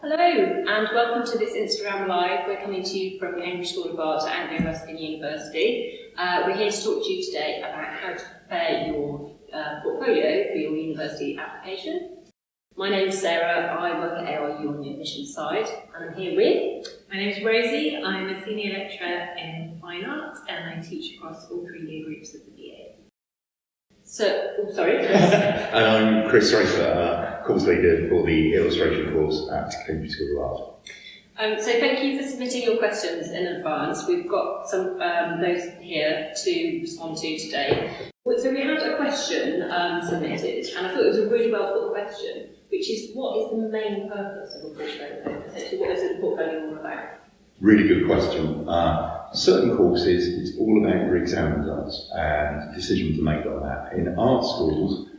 Hello and welcome to this Instagram Live. We're coming to you from Cambridge School of Art at Anglo Ruskin University. We're here to talk to you today about how to prepare your portfolio for your university application. My name is Sarah, I work at ARU on the admissions side, and I'm here with... My name is Rosie, I'm a senior lecturer in fine arts and I teach across all 3 year groups of the BA. So, sorry. And I'm Chris Rafer, course leader for the illustration course at Cambridge School of Art. So thank you for submitting your questions in advance. We've got some those here to respond to today. So we had a question submitted, and I thought it was a really well put question, which is what is the main purpose of a portfolio? Essentially, what is the portfolio all about? Really good question. Certain courses, it's all about your exam results and decisions to make on that. In art schools,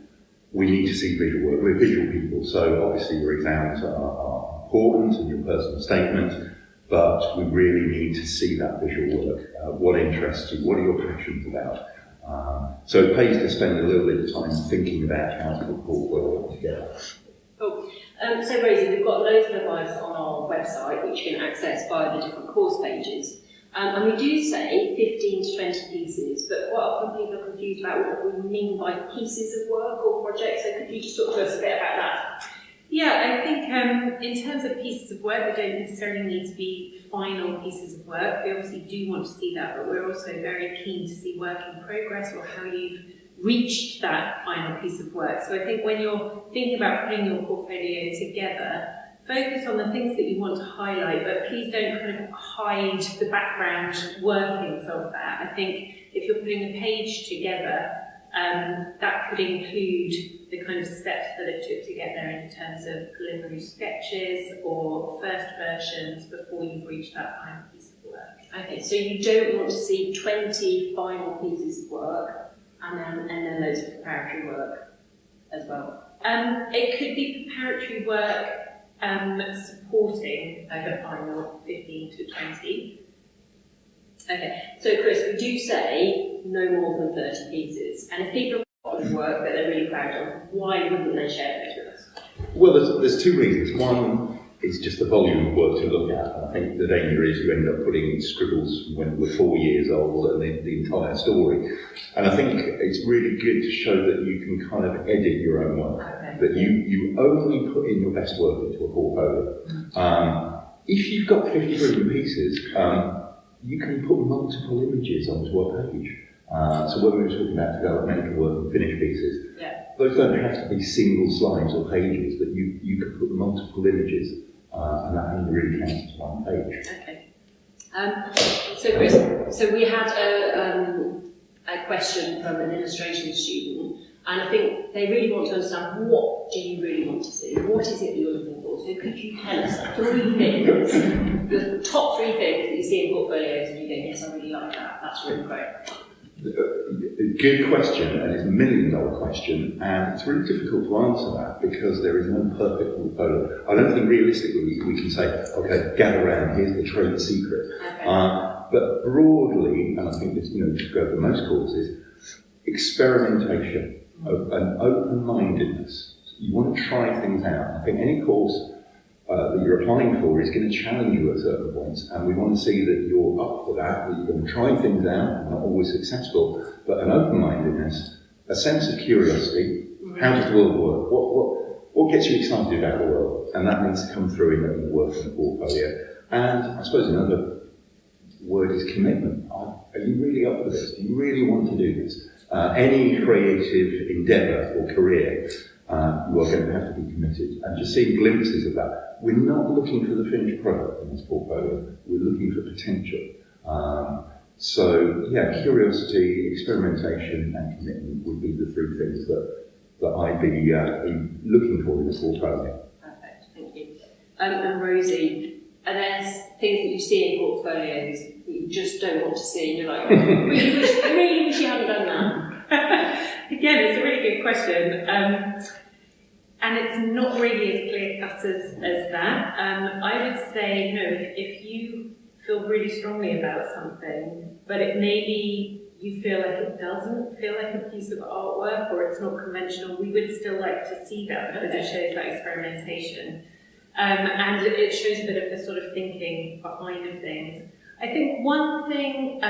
we need to see visual work. We're visual people, so obviously your exams are important and your personal statement, but we really need to see that visual work. What interests you? What are your passions about? So it pays to spend a little bit of time thinking about how to put a portfolio together. Cool. So Rosie, we've got loads of advice on our website which you can access via the different course pages. And we do say 15 to 20 pieces, but quite often people are confused about what we mean by pieces of work or projects, so could you just talk to us a bit about that? Yeah, I think in terms of pieces of work, they don't necessarily need to be final pieces of work. We obviously do want to see that, but we're also very keen to see work in progress or how you've reached that final piece of work. So I think when you're thinking about putting your portfolio together, focus on the things that you want to highlight, but please don't kind of hide the background workings of that. I think if you're putting a page together, that could include the kind of steps that it took to get there in terms of preliminary sketches or first versions before you've reached that final piece of work. Okay, so you don't want to see 20 final pieces of work and then loads of preparatory work as well? It could be preparatory work supporting the final 15 to 20. Okay, so Chris, we do say no more than 30 pieces, and if people have got work that they're really proud of, why wouldn't they share those with us? Well, there's 2 reasons. One is just the volume of work to look at. I think the danger is you end up putting scribbles when we're 4 years old and the entire story. And I think it's really good to show that you can kind of edit your own work, that you only put in your best work into a portfolio. If you've got 50 written pieces, you can put multiple images onto a page. So when we were talking about developmental work and finished pieces, those don't have to be single slides or pages, but you could put multiple images, and that only really counts as one page. Okay. So Chris, so we had a question from an illustration student, and I think they really want to understand, what do you really want to see? What is it that you're looking for? So could you tell us 3 things, the top 3 things that you see in portfolios and you go, yes, I really like that, that's really great. Good question, and it's $1 million question, and it's really difficult to answer that because there is no perfect portfolio. I don't think realistically we can say, okay, gather around, here's the trade secret. Okay. But broadly, and I think this, to go for most courses, experimentation, an open-mindedness. You want to try things out. I think any course that you're applying for is going to challenge you at certain points, and we want to see that you're up for that you're going to try things out, not always successful, but an open-mindedness, a sense of curiosity. How does the world work? What gets you excited about the world? And that needs to come through in the work in the portfolio. And I suppose another word is commitment. Are you really up for this? Do you really want to do this? Any creative endeavour or career, you are going to have to be committed. And just seeing glimpses of that. We're not looking for the finished product in this portfolio, we're looking for potential. So yeah, curiosity, experimentation and commitment would be the 3 things that I'd be looking for in this portfolio. Perfect, thank you. And Rosie, are there things that you see in portfolios that you just don't want to see and you're like, really wish you hadn't done that? Again, it's a really good question. And it's not really as clear-cut as that. I would say, if you feel really strongly about something, but it maybe you feel like it doesn't feel like a piece of artwork or it's not conventional, we would still like to see that because it shows that experimentation. and it shows a bit of the sort of thinking behind of things. I think one thing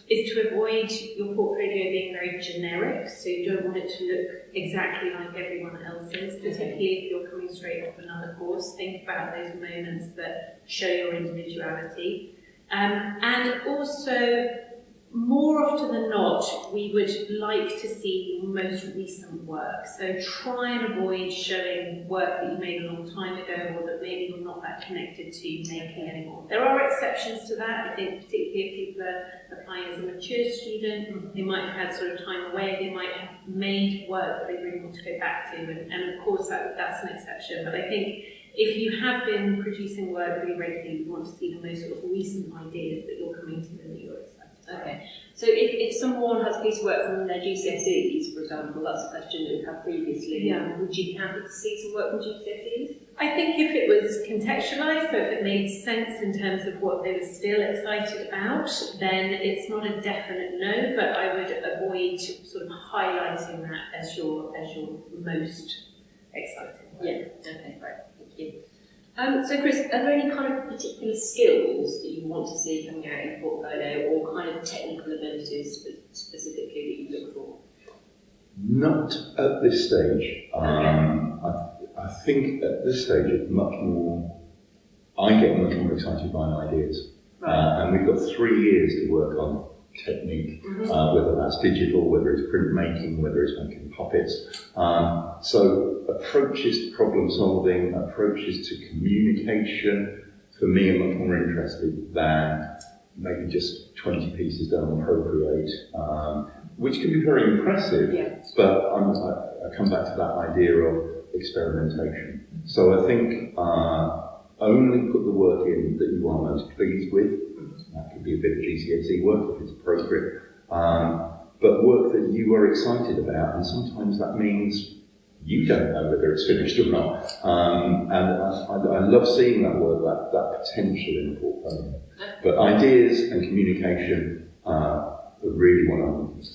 is to avoid your portfolio being very generic, so you don't want it to look exactly like everyone else's, particularly if you're coming straight off another course. Think about those moments that show your individuality. And also, more often than not, we would like to see your most recent work. So try and avoid showing work that you made a long time ago or that maybe you're not that connected to making anymore. There are exceptions to that. I think particularly if people are applying as a mature student, they might have had sort of time away, they might have made work that they really want to go back to, and of course that's an exception. But I think if you have been producing work really regularly, you want to see the most sort of recent ideas that you're coming to and that you're excited. Okay, so if someone has a piece of work from their GCSEs, for example, that's a question that we've had previously, would you be happy to see some work from GCSEs? I think if it was contextualised, so if it made sense in terms of what they were still excited about, then it's not a definite no, but I would avoid sort of highlighting that as your most exciting work. Yeah, okay, great, thank you. So Chris, are there any kind of particular skills that you want to see coming out in your portfolio, or kind of technical abilities specifically that you look for? Not at this stage. I think at this stage it's much more, I get much more excited by ideas. And we've got 3 years to work on technique, whether that's digital, whether it's printmaking, whether it's making puppets. So approaches to problem solving, approaches to communication, for me are much more interested than maybe just 20 pieces done on Procreate, which can be very impressive, but I come back to that idea of experimentation. So I think only put the work in that you are most pleased with. That could be a bit of GCSE work if it's appropriate, but work that you are excited about, and sometimes that means you don't know whether it's finished or not. And I love seeing that work, that potential in the portfolio. But ideas and communication are really what I'm looking for.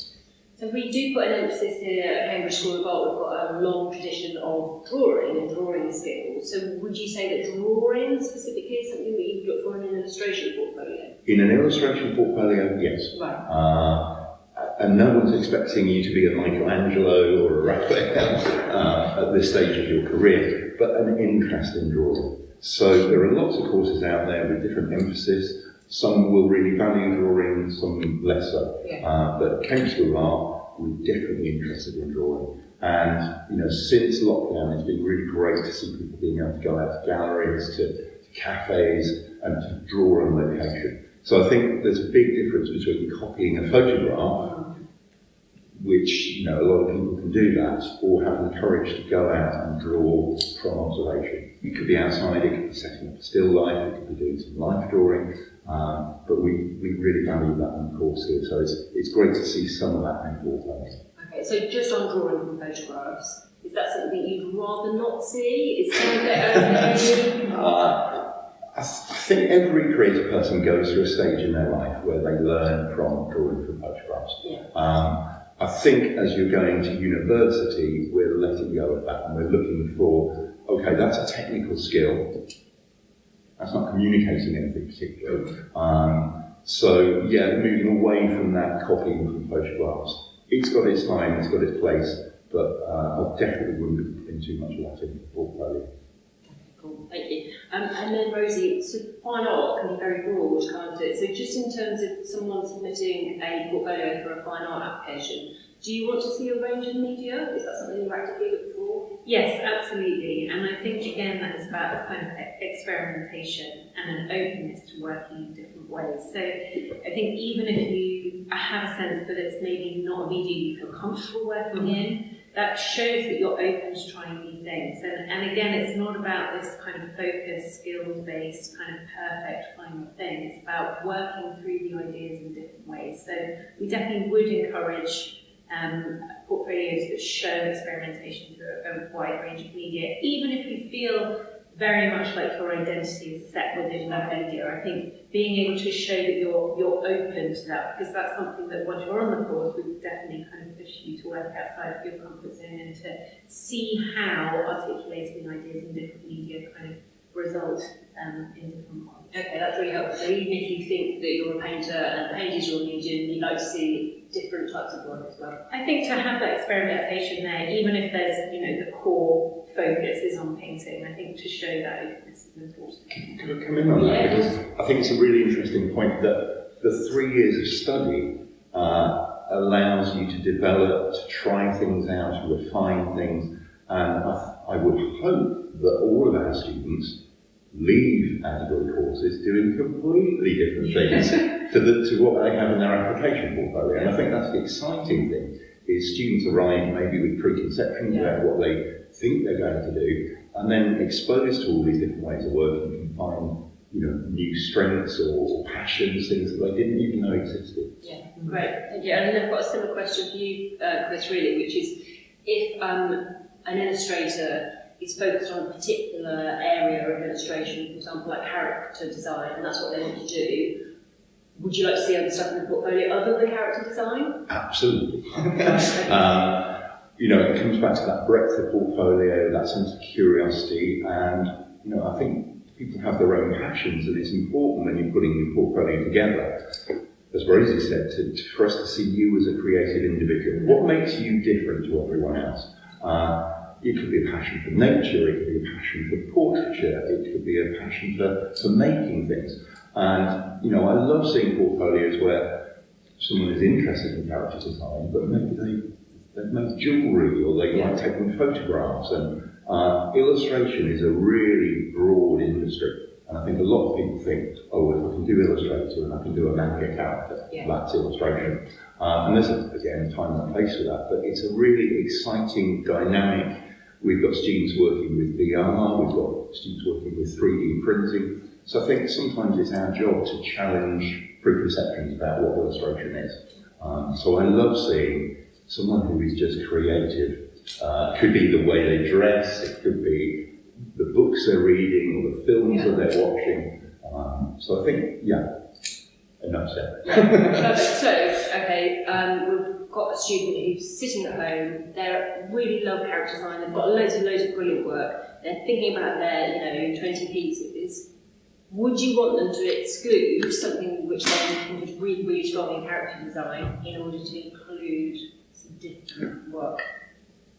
So we do put an emphasis here at Cambridge School of Art. We've got a long tradition of drawing and drawing skills. So would you say that drawing specifically is something that you look for in an illustration portfolio? In an illustration portfolio, yes. Right. And no one's expecting you to be a Michelangelo or a Raphael at this stage of your career, but an interest in drawing. So there are lots of courses out there with different emphasis. Some will really value drawing, some less so. But at Cambridge School of Art, we're definitely interested in drawing. And since lockdown, it's been really great to see people being able to go out to galleries, to cafes, and to draw on location. So I think there's a big difference between copying a photograph, which a lot of people can do that, or having the courage to go out and draw from observation. You could be outside, it could be setting up a still life, it could be doing some life drawing, but we really value that in the course here, so it's great to see some of that in the portfolio. Okay, so just on drawing from photographs, is that something you'd rather not see? Is some of it only? I think every creative person goes through a stage in their life where they learn from drawing from photographs. I think as you're going to university, we're letting go of that and we're looking for, okay, that's a technical skill. That's not communicating anything particular. So yeah, moving away from that copying from photographs. It's got its time, it's got its place, but I definitely wouldn't be putting too much of that in the portfolio. Cool, thank you. And then Rosie, so fine art can be very broad, can't it? So just in terms of someone submitting a portfolio for a fine art application, do you want to see a range of media? Is that something you actively look for? Yes, absolutely. And I think again that is about kind of experimentation and an openness to working in different ways. So I think even if you have a sense that it's maybe not a media you feel comfortable working in, that shows that you're open to trying new things. And again, it's not about this kind of focused, skills-based, kind of perfect final thing. It's about working through the ideas in different ways. So we definitely would encourage portfolios that show experimentation through a wide range of media, even if you feel very much like your identity is set within that idea. I think being able to show that you're open to that, because that's something that once you're on the course, we would definitely kind of push you to work outside of your comfort zone and to see how articulating ideas in different media kind of result in different ways. Okay, that's really helpful. So even if you think that you're a painter and paint is your medium, you'd like to see different types of work as well. I think to have that experimentation there, even if there's, the core focus is on painting, I think to show that openness is important. Could I come in on that? Because I think it's a really interesting point that the 3 years of study allows you to develop, to try things out, to refine things, and I would hope that all of our students leave our degree courses doing completely different things to what they have in their application portfolio. And I think that's the exciting thing, is students arrive maybe with preconceptions about what they think they're going to do, and then exposed to all these different ways of working can find new strengths or passions, things that they didn't even know existed. Yeah, great. Thank you. And then I've got a similar question for you, Chris, really, which is if an illustrator is focused on a particular area of illustration, for example, like character design, and that's what they want to do, would you like to see other stuff in the portfolio other than character design? Absolutely. It comes back to that breadth of portfolio, that sense of curiosity, and I think people have their own passions, and it's important when you're putting your portfolio together, as Rosie said, for us to see you as a creative individual. What makes you different to everyone else? It could be a passion for nature, it could be a passion for portraiture, it could be a passion for making things. And, I love seeing portfolios where someone is interested in character design, but maybe they've made jewellery, or they like taking photographs. And illustration is a really broad industry. And I think a lot of people think, oh, if I can do illustrator and I can do a manga character, that's illustration. And there's, again, time and place for that, but it's a really exciting dynamic. We've got students working with VR, we've got students working with 3D printing. So I think sometimes it's our job to challenge preconceptions about what illustration is. So I love seeing someone who is just creative. Could be the way they dress, it could be the books they're reading, or the films that they're watching. So I think, enough said. Perfect. So, okay, we've got a student who's sitting at home, they really love character design, they've got loads of brilliant work, they're thinking about their, 20 pieces. Would you want them to exclude something which they would really strong in character design in order to include some different work?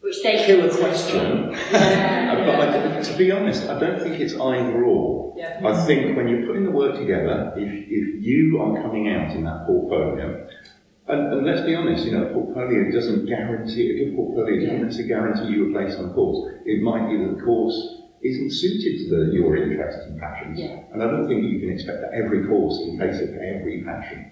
Which they Killer question. But to be honest, I don't think it's either or. Yeah. I think when you're putting the work together, if you are coming out in that portfolio, and let's be honest, a portfolio doesn't guarantee, a good portfolio doesn't necessarily guarantee you a place on a course. It might be that the course isn't suited to your interests and passions. Yeah. And I don't think you can expect that every course can cater for every passion.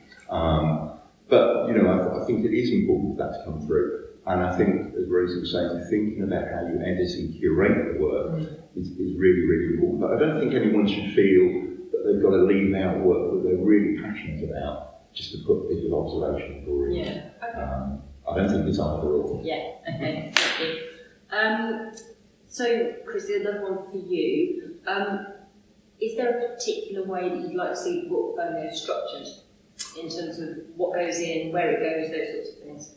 But I think it is important for that to come through. And I think, as Rosie was saying, thinking about how you edit and curate the work is really, really important. But I don't think anyone should feel that they've got to leave out work that they're really passionate about just to put bits of observation for it. Yeah. Okay. I don't think it's either or. Yeah. Okay. Thank you. So, Chris, another one for you. Is there a particular way that you'd like to see the portfolio structured in terms of what goes in, where it goes, those sorts of things?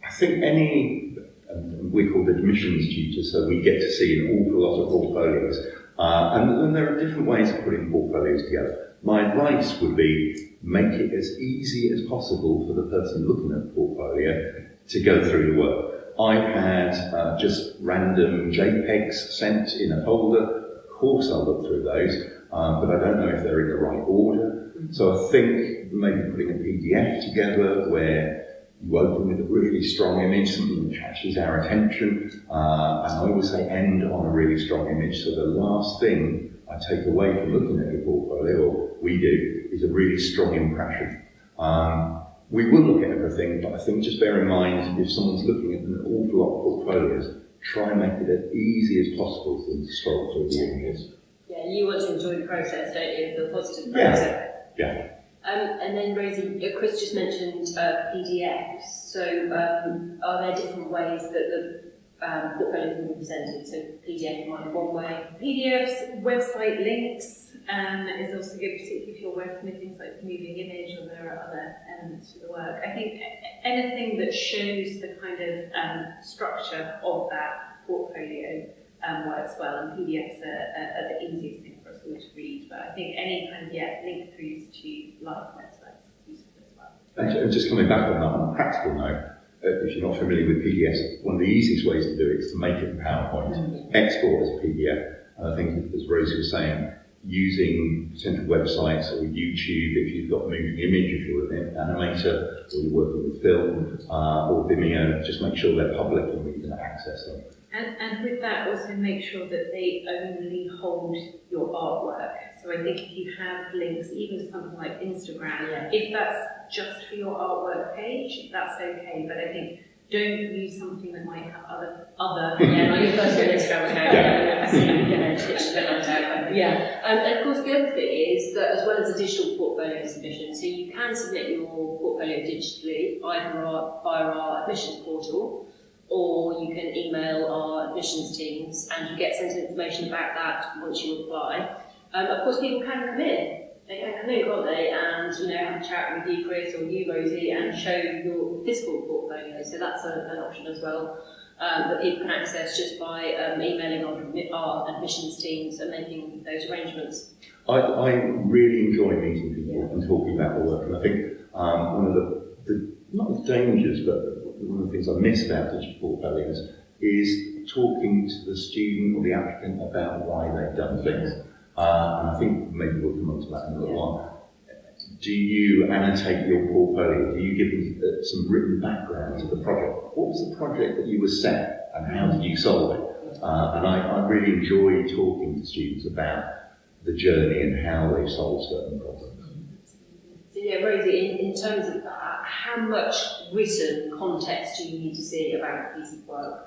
I think we're called admissions tutors, so we get to see an awful lot of portfolios. And there are different ways of putting portfolios together. My advice would be make it as easy as possible for the person looking at the portfolio to go through the work. I've had just random JPEGs sent in a folder. Of course I'll look through those, but I don't know if they're in the right order. So I think maybe putting a PDF together where you open with a really strong image, something that catches our attention, and I always say end on a really strong image, so the last thing I take away from looking at your portfolio, or we do, is a really strong impression. We will look at everything, but I think just bear in mind, if someone's looking at an awful lot of portfolios, try and make it as easy as possible for them to scroll through the images. Yeah, you want to enjoy the process, don't you? The positive process. Yeah. And then Rosie, Chris just mentioned PDFs. So are there different ways that the portfolio can be presented. So PDF might be one way. PDFs, website links is also good, particularly if you're working with things like moving image or there are other elements to the work. I think anything that shows the kind of structure of that portfolio works well, and PDFs are the easiest thing for us all to read, but I think any kind of link throughs to live websites is useful as well. And just coming back on that, on a practical note, if you're not familiar with PDFs, one of the easiest ways to do it is to make it a PowerPoint, export as a PDF, and I think, as Rosie was saying, using potential websites or YouTube, if you've got moving image, if you're an animator, or you're working with film or Vimeo, just make sure they're public and we can access them. And with that, also make sure that they only hold your artwork. So I think if you have links, even to something like Instagram, if that's just for your artwork page, that's okay. But I think don't use something that might have other like your personal Instagram account. And of course, the other thing is that, as well as a digital portfolio submission, so you can submit your portfolio digitally, either via our admissions portal, or you can email our admissions teams and you get sent information about that once you apply. Of course, people can come in. They can come in, can't they, and have a chat with you, Chris, or you, Rosie, and show your physical portfolio. So that's an option as well that people can access just by emailing our admissions teams and making those arrangements. I really enjoy meeting people and talking about the work, and I think one of the not the dangers, but one of the things I miss about digital portfolios is talking to the student or the applicant about why they've done things. And I think maybe we'll come on to that in a little while. Do you annotate your portfolio? Do you give them some written background to the project? What was the project that you were set and how did you solve it? And I really enjoy talking to students about the journey and how they solve certain problems. So Rosie, in terms of that, how much written context do you need to see about a piece of work?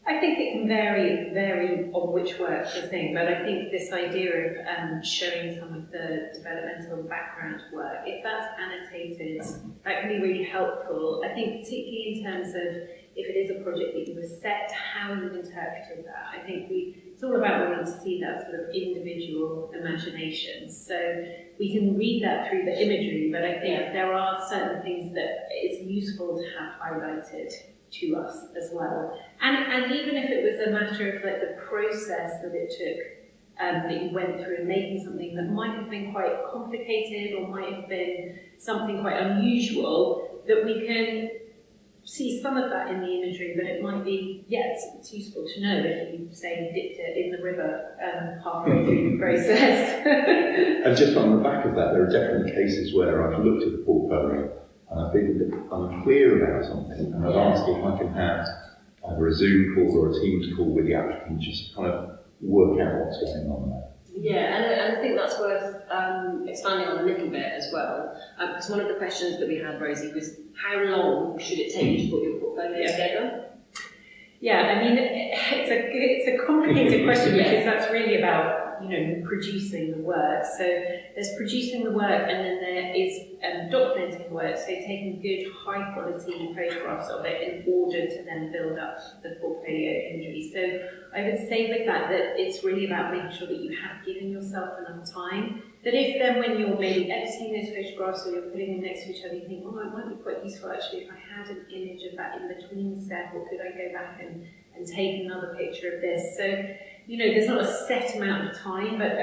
I think it can vary on which work you're saying, but I think this idea of showing some of the developmental background work, if that's annotated, that can be really helpful. I think particularly in terms of if it is a project that you were set, how you've interpreted that. I think it's all about wanting to see that sort of individual imagination. So we can read that through the imagery, but I think there are certain things that it's useful to have highlighted to us as well. And even if it was a matter of like the process that it took, that you went through in making something that might have been quite complicated or might have been something quite unusual, that we can see some of that in the imagery, but it might be, it's useful to know if you, say, dipped it in the river halfway through the process. And just on the back of that, there are definitely cases where I've looked at the portfolio and I've been a bit unclear about something, and I've asked if I can have either a Zoom call or a Teams call with the applicant just to kind of work out what's going on there. Yeah, and I think that's worth expanding on a little bit as well, because one of the questions that we had, Rosie, was how long should it take you to put your portfolio together? Yeah, I mean, it's a complicated question because that's really about producing the work. So there's producing the work, and then there is documenting the work, so taking good high quality photographs of it in order to then build up the portfolio imagery. So I would say with that it's really about making sure that you have given yourself enough time, that if then when you're maybe editing those photographs or you're putting them next to each other, you think, oh, it might be quite useful actually if I had an image of that in between step, or could I go back and take another picture of this? So there's not a set amount of time, but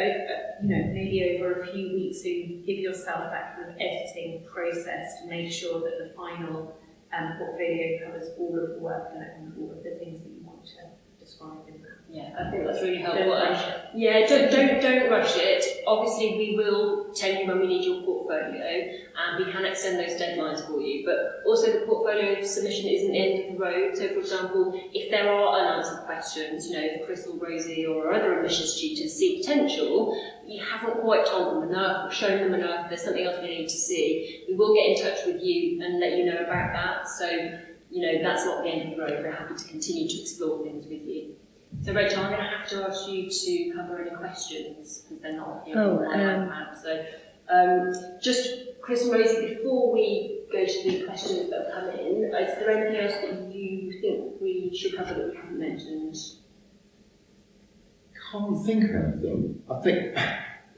maybe over a few weeks, so you give yourself that kind of editing process to make sure that the final portfolio covers all of the work and all of the things that you want to describe in that. Yeah, I think that's really helpful. Don't rush it. Yeah, don't rush it. Obviously, we will tell you when we need your portfolio, and we can extend those deadlines for you. But also, the portfolio submission isn't the end of the road. So, for example, if there are unanswered questions, if Chris or Rosie or other admissions tutors see potential, you haven't quite told them enough or shown them enough, there's something else we need to see, we will get in touch with you and let you know about that. So, that's not the end of the road. We're happy to continue to explore things with you. So, Rachel, I'm going to have to ask you to cover any questions because they're not here on iPad. So, just Chris and Rosie, before we go to the questions that have come in, is there anything else that you think we we should cover that we haven't mentioned? Can't think of anything. I think,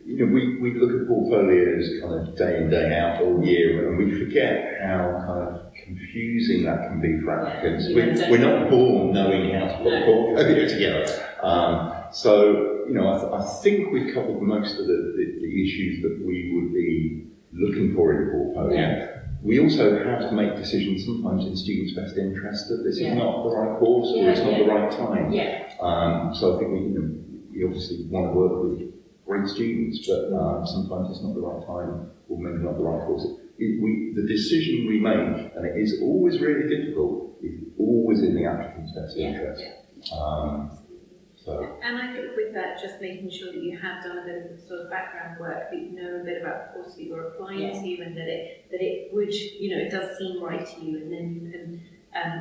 we look at portfolios kind of day in, day out all year, and we forget how kind of confusing that can be for applicants. We're not born knowing how to put a portfolio together. I think we've covered most of the issues that we would be looking for in a portfolio. Yeah. We also have to make decisions sometimes in students' best interest that this is not the right course or it's not the right time. Yeah. So I think we obviously want to work with great students, but sometimes it's not the right time or maybe not the right course. The decision we make, and it is always really difficult, is always in the applicant's best interest. And I think with that, just making sure that you have done a bit of sort of background work, that you know a bit about the course that you're applying to, and that it would, it does seem right to you, and then you can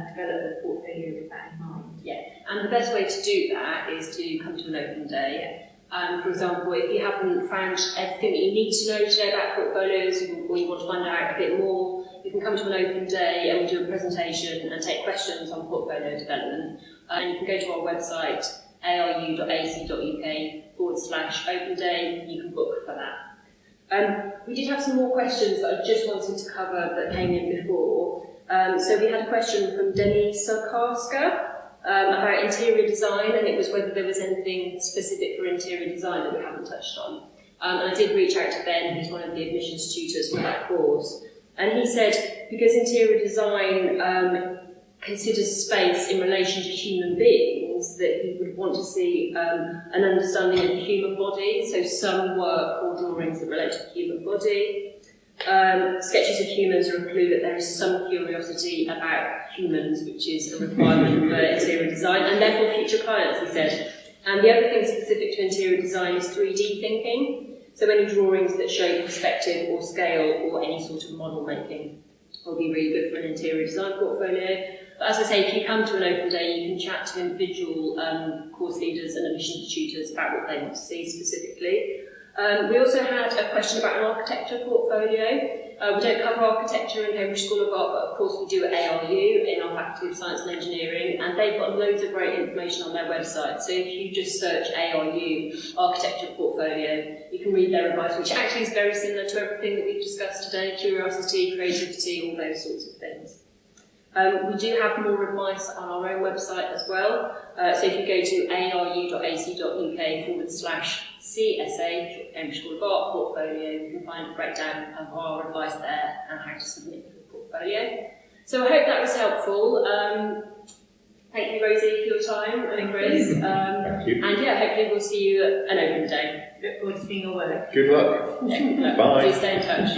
develop a portfolio with that in mind. Yeah, and the best way to do that is to come to an open day. For example, if you haven't found everything that you need to know today about portfolios, or you want to find out a bit more, you can come to an open day and we'll do a presentation and take questions on portfolio development. And you can go to our website, aru.ac.uk/open day, you can book for that. We did have some more questions that I just wanted to cover that came in before. So we had a question from Denny Sarkarska about interior design, and it was whether there was anything specific for interior design that we haven't touched on. And I did reach out to Ben, who's one of the admissions tutors for that course, and he said because interior design considers space in relation to human beings, that he would want to see an understanding of the human body, so some work or drawings that relate to the human body. Sketches of humans are a clue that there is some curiosity about humans, which is a requirement for interior design, and therefore future clients, he said. And the other thing specific to interior design is 3D thinking, so any drawings that show perspective or scale or any sort of model making will be really good for an interior design portfolio. But as I say, if you come to an open day, you can chat to individual course leaders and admissions tutors about what they want to see specifically. We also had a question about an architecture portfolio. We don't cover architecture in Cambridge School of Art, but of course we do at ARU in our Faculty of Science and Engineering, and they've got loads of great information on their website. So if you just search ARU architecture portfolio, you can read their advice, which actually is very similar to everything that we've discussed today: curiosity, creativity, all those sorts of things. We do have more advice on our own website as well. So if you go to aru.ac.uk/CSA, Cambridge School of Art portfolio, you can find a breakdown of our advice there and how to submit for the portfolio. So I hope that was helpful. Thank you, Rosie, for your time, and Chris. Thank you. And hopefully we'll see you at an open day. Look forward to seeing your work. Good luck. Bye. Please stay in touch.